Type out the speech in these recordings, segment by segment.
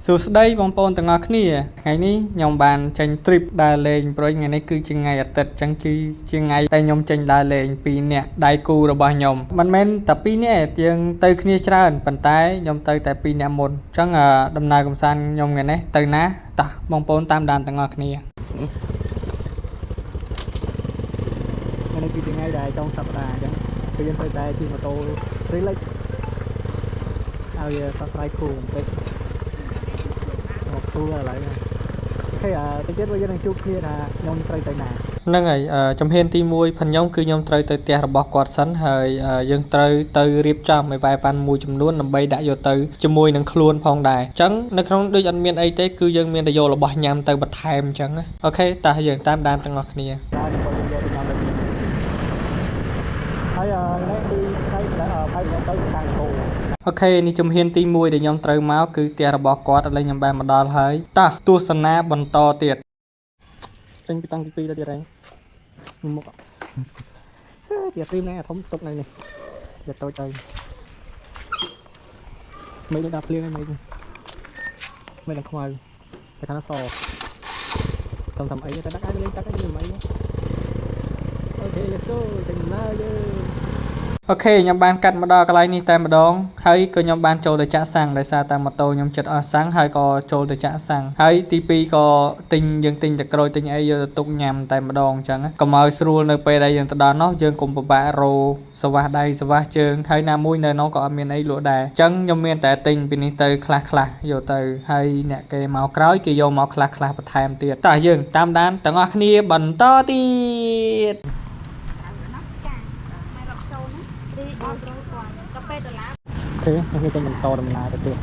សួស្តីបងប្អូនទាំងអស់គ្នាថ្ងៃនេះខ្ញុំបានចេញ trip ដើរលេងព្រោះថ្ងៃនេះគឺជាថ្ងៃអាទិត្យអញ្ចឹងគឺជាថ្ងៃដែលខ្ញុំចេញដើរលេង2នាក់ដៃគូរបស់ខ្ញុំមិនមែនតែ2នាក់ទេយើងទៅគ្នាច្រើនប៉ុន្តែខ្ញុំទៅតែ2នាក់មុនអញ្ចឹងដំណើរកម្សាន្តខ្ញុំថ្ងៃនេះទៅណាតោះបងប្អូនតាមដានទាំងអស់គ្នាថ្ងៃនេះគឺជាថ្ងៃដែលចុងសប្តាហ៍អញ្ចឹងគឺយើងទៅតែជិះម៉ូតូ relax ឲ្យសស្រាយគូបន្តិចមកគូឥឡូវអូខេតិចទៀតយើងនឹងជួបគ្នាថាខ្ញុំត្រូវទៅណាហ្នឹងហើយចំហៀនទី1ផងខ្ញុំគឺខ្ញុំត្រូវទៅផ្ទះរបស់គាត់សិនហើយយើងត្រូវទៅរៀបចំឲ្យវាយប៉ាន់មួយចំនួនដើម្បីដាក់យកទៅជាមួយនឹងខ្លួនផងដែរអញ្ចឹងនៅក្នុងដូចអត់មានអីទេគឺយើងមានតែយករបស់ញ៉ាំទៅបន្ថែមអញ្ចឹងអូខេតោះយើងតាមដានទាំងអស់គ្នាហើយនេះគឺថ្ងៃខ្ញុំទៅខាងគោអូខេនេះជំហានទី1ដែលខ្ញុំត្រូវមកគឺផ្ទះរបស់គាត់ឥឡូវខ្ញុំបានមកដល់ហើយតោះទស្សនាបន្តទៀតចេញពីតង់ទី2ទៅទៀតហើយមុខទៀតទីនេះអាធំទុកនៅនេះវាតូចទៅមិនដល់ភ្លៀងហ្នឹងមិនដល់ខ្មៅតែខាងសតាមអីតែដាក់ឲ្យលេងតាក់ឲ្យមិនអីអូខេ let's go ទៅណាយើងអូខេខ្ញុំបានកាត់មកដល់កន្លែងនេះតែម្ដងហើយក៏ខ្ញុំបានចូលទៅចាក់សាំងដោយសារតែម៉ូតូខ្ញុំចិត្តអស់សាំងហើយក៏ចូលទៅចាក់សាំងហើយទី2ក៏យើងទិញតែក្រូចទិញអីយកទៅទុកញ៉ាំតែម្ដងអញ្ចឹងកុំឲ្យស្រួលនៅពេលដែលយើងទៅដល់នោះយើងកុំពិបាករោសវ៉ាស់ដៃសវ៉ាស់ជើងហើយណាមួយនៅនោះក៏អត់មានអីលក់ដែរអញ្ចឹងខ្ញុំមានតែទិញពីនេះទៅខ្លះយកទៅហើយអ្នកគេមកក្រោយគេយកមកខ្លះបន្ថែមទៀតតោះយើងតាមដានទាំងអស់គ្នាបន្តទៀតអូខេខ្ញុំចេញបន្តដំណើរទៅទៀតស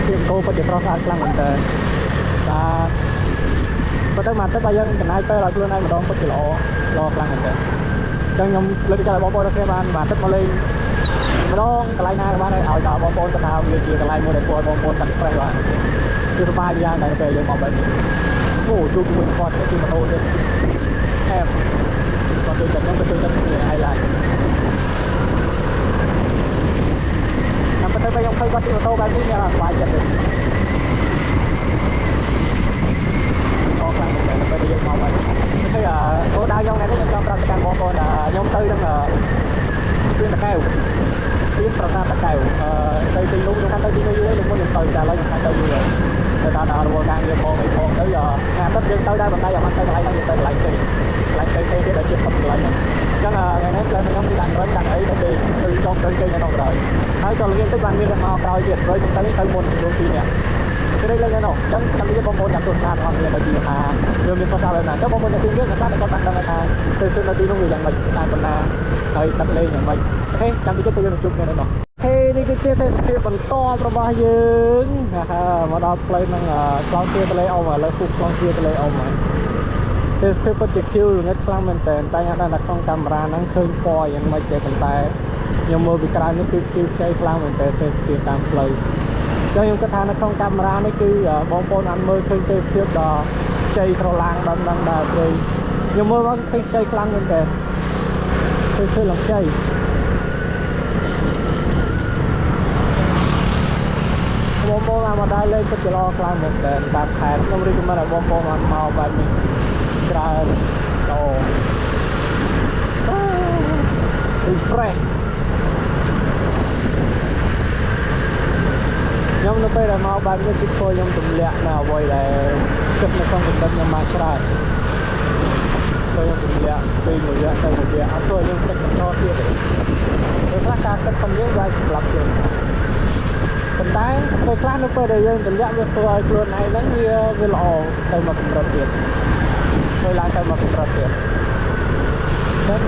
្ទៀងគោពិតជាស្រស់ស្អាតខ្លាំងមែនតើបាទប៉ុន្តែមកទឹកបើយើងចំណាយពេលឲ្យខ្លួនឯងម្ដងពិតជាល្អខ្លាំងមែនតើអញ្ចឹងខ្ញុំលើកទឹកចិត្តឲ្យបងប្អូនគ្នាបានមកទឹកមកលេងម្ដងកន្លែងណាក៏បានឲ្យដល់បងប្អូនទៅដើរវាជាកន្លែងមួយដែលពួកបងប្អូនតាំងប្រេះបាទគឺសប្បាយយ៉ាងដែរពេលយើងមកបែបនេះអូជួបជាមួយគាត់ជិះម៉ូតូទៀតអែបគាត់ទៅចិត្តខ្ញុំទៅចិត្តគ្នាហើយឡាយតាមពិតទៅខ្ញុំឃើញគាត់ជិះម៉ូតូបែបនេះខ្ញុំសប្បាយចិត្តទេអូខ្លាំងមែនតែពេលយើងមកបែបនេះគឺអូដៅខ្ញុំថ្ងៃនេះខ្ញុំចង់ប្រាប់ទៅកាន់បងប្អូនថាខ្ញុំទៅនឹងពីតកែវពីប្រាសាទតកែវទៅទីនោះខ្ញុំទៅទីនោះយូរហើយលោកមុនខ្ញុំទៅតែឥឡូវខ្ញុំទៅយូរហើយទៅតាមរវល់ការងារផងអីផងទៅថ្ងៃអាទិត្យយើងទៅដែរប៉ុន្តែយើងអត់ទៅកន្លែងហ្នឹងយើងទៅកន្លែងផ្សេងទៀតដែលជាផុតកន្លែងហ្នឹងអញ្ចឹងថ្ងៃនេះគឺខ្ញុំដាក់រឹងដាក់អីទៅគឺចង់ទៅចេញនៅក្នុងក្រោយហើយក៏ល្ងាចទៅបានមានមកក្រោយទៀតព្រោះខ្ញុំទៅមុនយូរពីនេះគឺលេងនៅនោះអញ្ចឹងតាមនេះបងប្អូនចាំទស្សនាអត់មានតែទីថាយើងមានប្រសាទហើយណាចុះបងប្អូនទៅទីនេះគាត់គាត់បានដឹងថាទៅនៅទីនោះវាយ៉ាងម៉េចតាមបណ្ដាហើយទឹកលេងយ៉ាងម៉េចអូខេចាំតិចទៅយើងជួបគ្នានៅនោះនេះគឺជាទេសភាពបន្តរបស់យើងមកដល់ផ្លូវនឹងខ្លងទ្វារទន្លេអ៊ំឥឡូវពុះខ្លងទ្វារទន្លេអ៊ំហើយទេសភាពពិតជាខៀវល្ងឹតខ្លាំងមែនតើតែខ្ញុំដឹងថាក្នុងកាមេរ៉ាហ្នឹងឃើញពណ៌យ៉ាងម៉េចទេប៉ុន្តែខ្ញុំមើលពីក្រៅនេះគឺខៀវខ្ចីខ្លាំងមែនតើទេសភាពតាមផ្លូវខ្ញុំគិតថានៅក្នុងកាមេរ៉ានេះគឺបងប្អូនអាចមើលឃើញទេសភាពដ៏ខ្ចីស្រឡាងដល់ដែរព្រៃខ្ញុំមើលមកឃើញខ្ចីខ្លាំងមែនតើឃើញឡើងខ្ចីបងប្អូនមកដែរលេងពិតជាល្អខ្លាំងមែនតើតាមខេត្តខ្ញុំរីករាយឲ្យបងប្អូនមកបែបនេះច្រើនល្អ refresh ខ្ញុំនៅពេលដែលមកបែបនេះគឺធ្វើខ្ញុំទម្លាក់នៅអ្វីដែលគិតនៅក្នុងគំនិតខ្ញុំមកច្រើនខ្ញុំទម្លាក់ពីមួយរយៈទៅមួយរយៈអត់ធ្វើយើងគិតបន្តទៀតទេពេលខ្លះការគិតផងយើងវាសម្លាប់យើងប៉ុន្តែពេលខ្លះនៅពេលដែលយើងទម្លាក់វាធ្វើឲ្យខ្លួនឯងហ្នឹងវាល្អទៅមកកម្រិតទៀតធ្វើឡើងទៅមកកម្រិតទៀតចឹង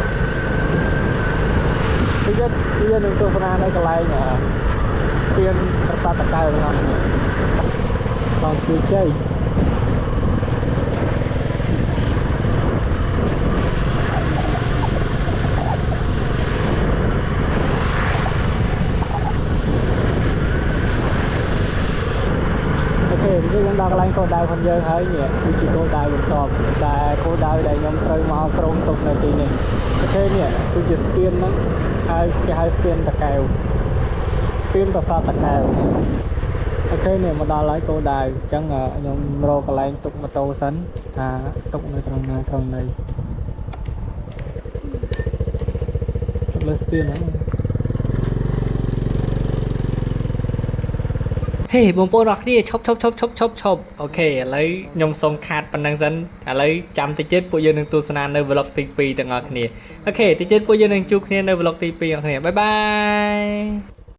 យើងនឹងទស្សនានៅកន្លែងស្ពានប្រាសាទតកែវហ្នឹងផងជួយជ័យអូខេយើងដល់កន្លែង cô đau phần dương hơi nhỉ tôi chỉ cô đau một tọp tại cô đau đây nhóm trời mau krong tục này thì này thế nhỉ tôi chỉ spin nó hai spin tạc kèo spin tạc sao tạc kèo thế này mà đo lấy cô đau chẳng nhóm rô cả lại tục mà tô sánh tục này trong này lên spin nữa hey បងប្អូនអរគ្នាឈប់អូខេឥឡូវខ្ញុំសូមខាតប៉ុណ្ណឹងសិនឥឡូវចាំតិចទៀតពួកយើងនឹងទស្សនានៅ vlog ទី2ទាំងអស់គ្នាអូខេតិចទៀតពួកយើងនឹងជួបគ្នានៅ vlog ទី2ទាំងអស់គ្នាបាយបាយ